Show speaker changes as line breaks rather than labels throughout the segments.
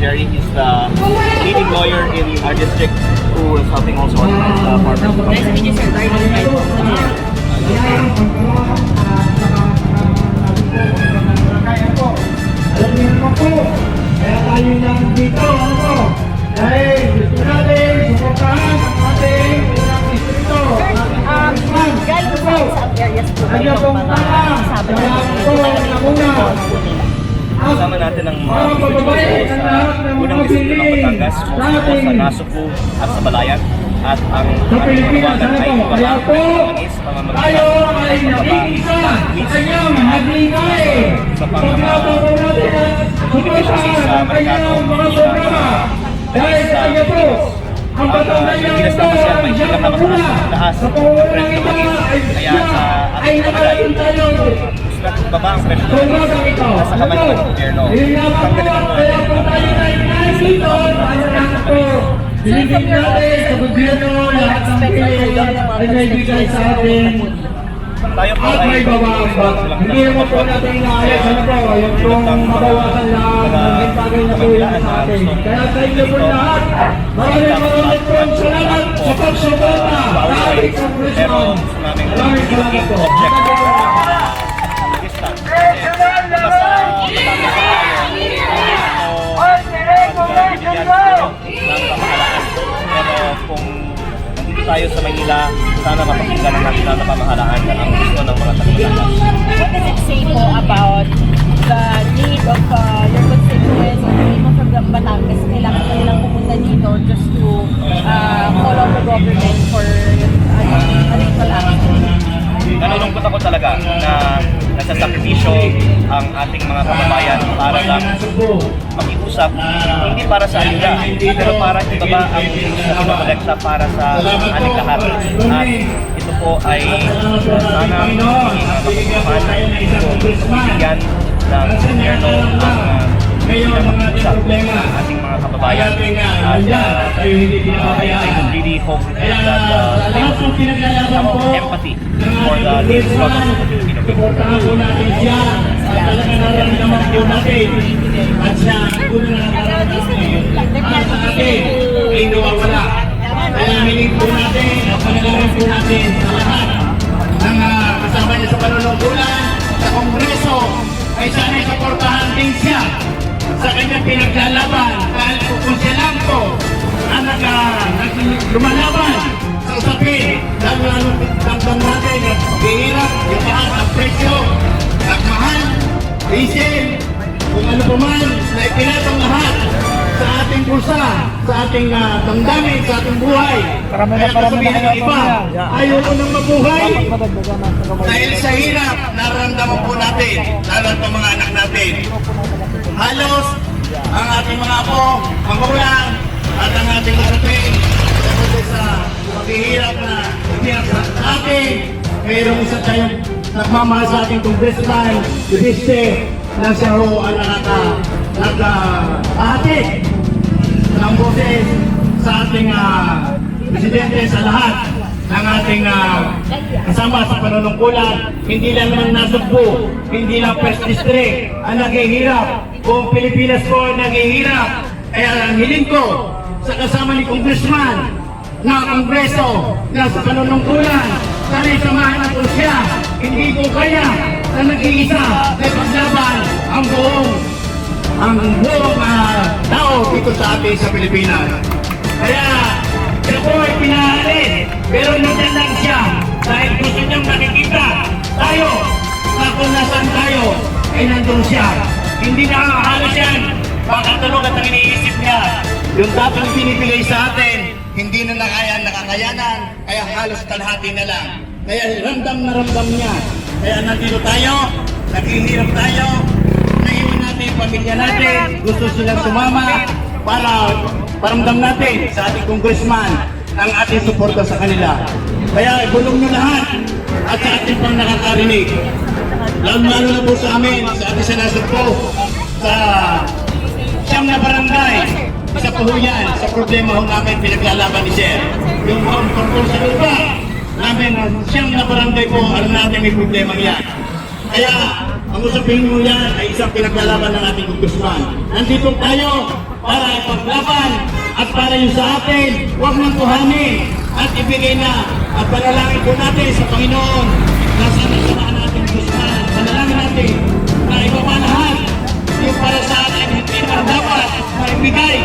Jerry. He's the leading lawyer in our district who is helping also organize farmers.
Nice to meet you, sir. Very nice.
Alam niyo naman po, kaya tayo nandito, dahil gusto natin suportahan ang ating unang distrito.
Galing po sa areas po
Ano pong tangang, kaya po namuna.
Kasama natin ang mga distrito sa unang distrito ng Batangas, mostly sa Nasuku at sa Balayan. At ang
Sa Pilipinas, ano po, kaya po, tayo ay nakikisa sa kanyang haglingay. Pagkapa po natin at suportahan ang kanyang mga programa. Dahil sa kanya po, ang Batangayan ito ay siyang magmula. Sa pangunang ito ay siya ay nakarating tayo.
Baba ang presyo
Programang ito,
sa kamay ng gobyerno.
yun nga po, kaya po tayo na dito, tayo na po. Binigyan natin sa gobyerno lahat ng piling ay naibigay sa atin.
Tayo po
At may bababag. Hindi naman po natin inaayos ano po, yung pong mabawasan lahat ng bagay na po yan sa atin. Kaya sa inyo po lahat, maraming po salamat sa pagsuporta sa ating kongresyon. Maraming salamat po.
Pero kung nandito tayo sa Maynila, sana mapakinggan natin na pamahalaan ang gusto ng mga taga-Batangas.
What does it say po about the need of your constituents or the people from the Batangas? Kailangan kanilang pupunta dito just to call on the government for electoral action.
Nalulungkot ako talaga na nagsasakripisyo ang ating mga kababayan para lang makiusap, hindi para sa alila, pero para ibaba ang na pinakolekta para sa ating lahat. At ito po ay sana mapagpapahan kung mabibigyan ng gobyerno ang pinag-usap ang ating mga kababayan. At I really hope that they will have empathy for the struggles of the Filipino people.
Suportahan po natin siya. Talaga nararamdaman po natin. At siya, kung nararamdaman natin, ang sa atin ay nawawala. Kaya hiling po natin, at panagalan po natin sa lahat ng kasama niya sa panunungkulan, sa Kongreso, ay sana'y suportahan din siya sa kanyang pinaglalaban. Dahil kung siya lang po ang lumalaban sa usapin, lalo damdam natin at mahirap, yung taas ang presyo, nagmahal, diesel, kung ano pa man, na ipinatang lahat sa ating kursa, sa ating damdamin, sa ating buhay. Kaya kasabihan ng iba, ayaw ko nang mabuhay. Dahil sa hirap, nararamdaman po natin, lalo ang mga anak natin. Halos, ang ating mga apo, magulang, at ang ating usapin, sa maghihirap na hirap sa atin, mayroong isa tayong nagmamahal sa ating congressman, Dubiste, na siya ho ang nag-ahatid ng boses sa ating presidente sa lahat ng ating kasama sa panunungkulan. Hindi lang naman Nasugbu, hindi lang First District ang naghihirap, buong Pilipinas po ang naghihirap. Kaya ang hiling ko sa kasama ni Congressman na Kongreso na sa panunungkulan, sana'y samahan natin siya. Hindi ko kaya na nag-iisa na paglaban ang buong tao dito sa atin sa Pilipinas. Kaya siya po ay pinaalis, pero nandiyan lang siya dahil gusto niyang nakikita tayo na kung nasan tayo ay nandun siya. Hindi nakakahalos yan. Makatulog at ang iniisip niya. Yung dapat pinipigay sa atin, hindi na nakakayanan, kaya halos kalahati na lang. Kaya ramdam na ramdam niya. Kaya nandito tayo, naghihirap tayo, naiwan natin yung pamilya natin, gusto silang sumama para paramdam natin sa ating congressman ang ating suporta sa kanila. Kaya ibulong nyo lahat at sa ating pang nakakarinig. Lalo na po sa amin, sa ating sanasod po, sa siyam na barangay, isa po yan, sa problema ho namin pinaglalaban ni Sir. Yung tungkol sa lupa namin, siyam na barangay po, alam natin may problema yan. Kaya ang usapin mo yan ay isang pinaglalaban ng ating Guzman. Nandito tayo para ipaglaban at para yung sa atin, huwag nang kuhanin at ibigay na. At panalangin po natin sa Panginoon na sana sanaan natin Guzman. Panalangin natin na ibaba lahat yung para sa atin hindi naman dapat maibigay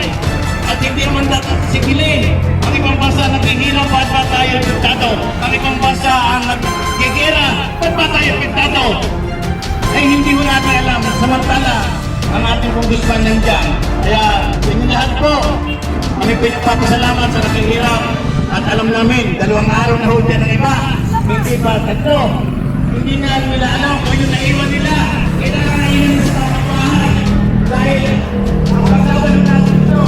at hindi naman dapat sigilin. Ang ibang bansa naghihirap, ba't ba tayo pintado? Ang ibang bansa ang nagigera, ba't ba tayo pintado? Ay hindi mo natin alam, samantala ang ating Guzman nandiyan. Kaya yung lahat po, kami pinagpapasalamat sa naghihirap at alam namin, 2 araw na huli ng iba, hindi pa 3. Hindi na nila alam kung yung naiwan nila. Kailangan na yun sa tamang bahay. Dahil ang kasawan natin ito,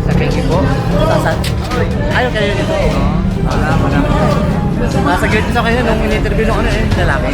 Sa kiki po? Saan? Ayaw kayo dito. Wala. Nasa gate sa kayo nung in-interview nung lalaki.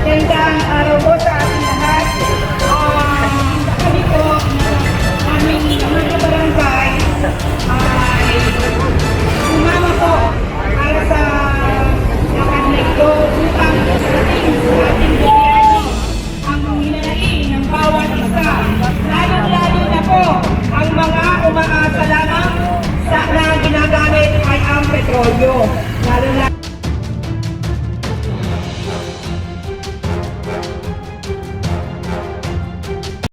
Magandang araw po sa ating lahat. Kami po, aming mga kabarangay ay sumama po para sa lakad na ito upang sasabihin sa ating gobyerno ang hinanain ng bawat isa. Lalong-lalo na po ang mga umaasa lamang sa na ginagamit ay ang petrolyo.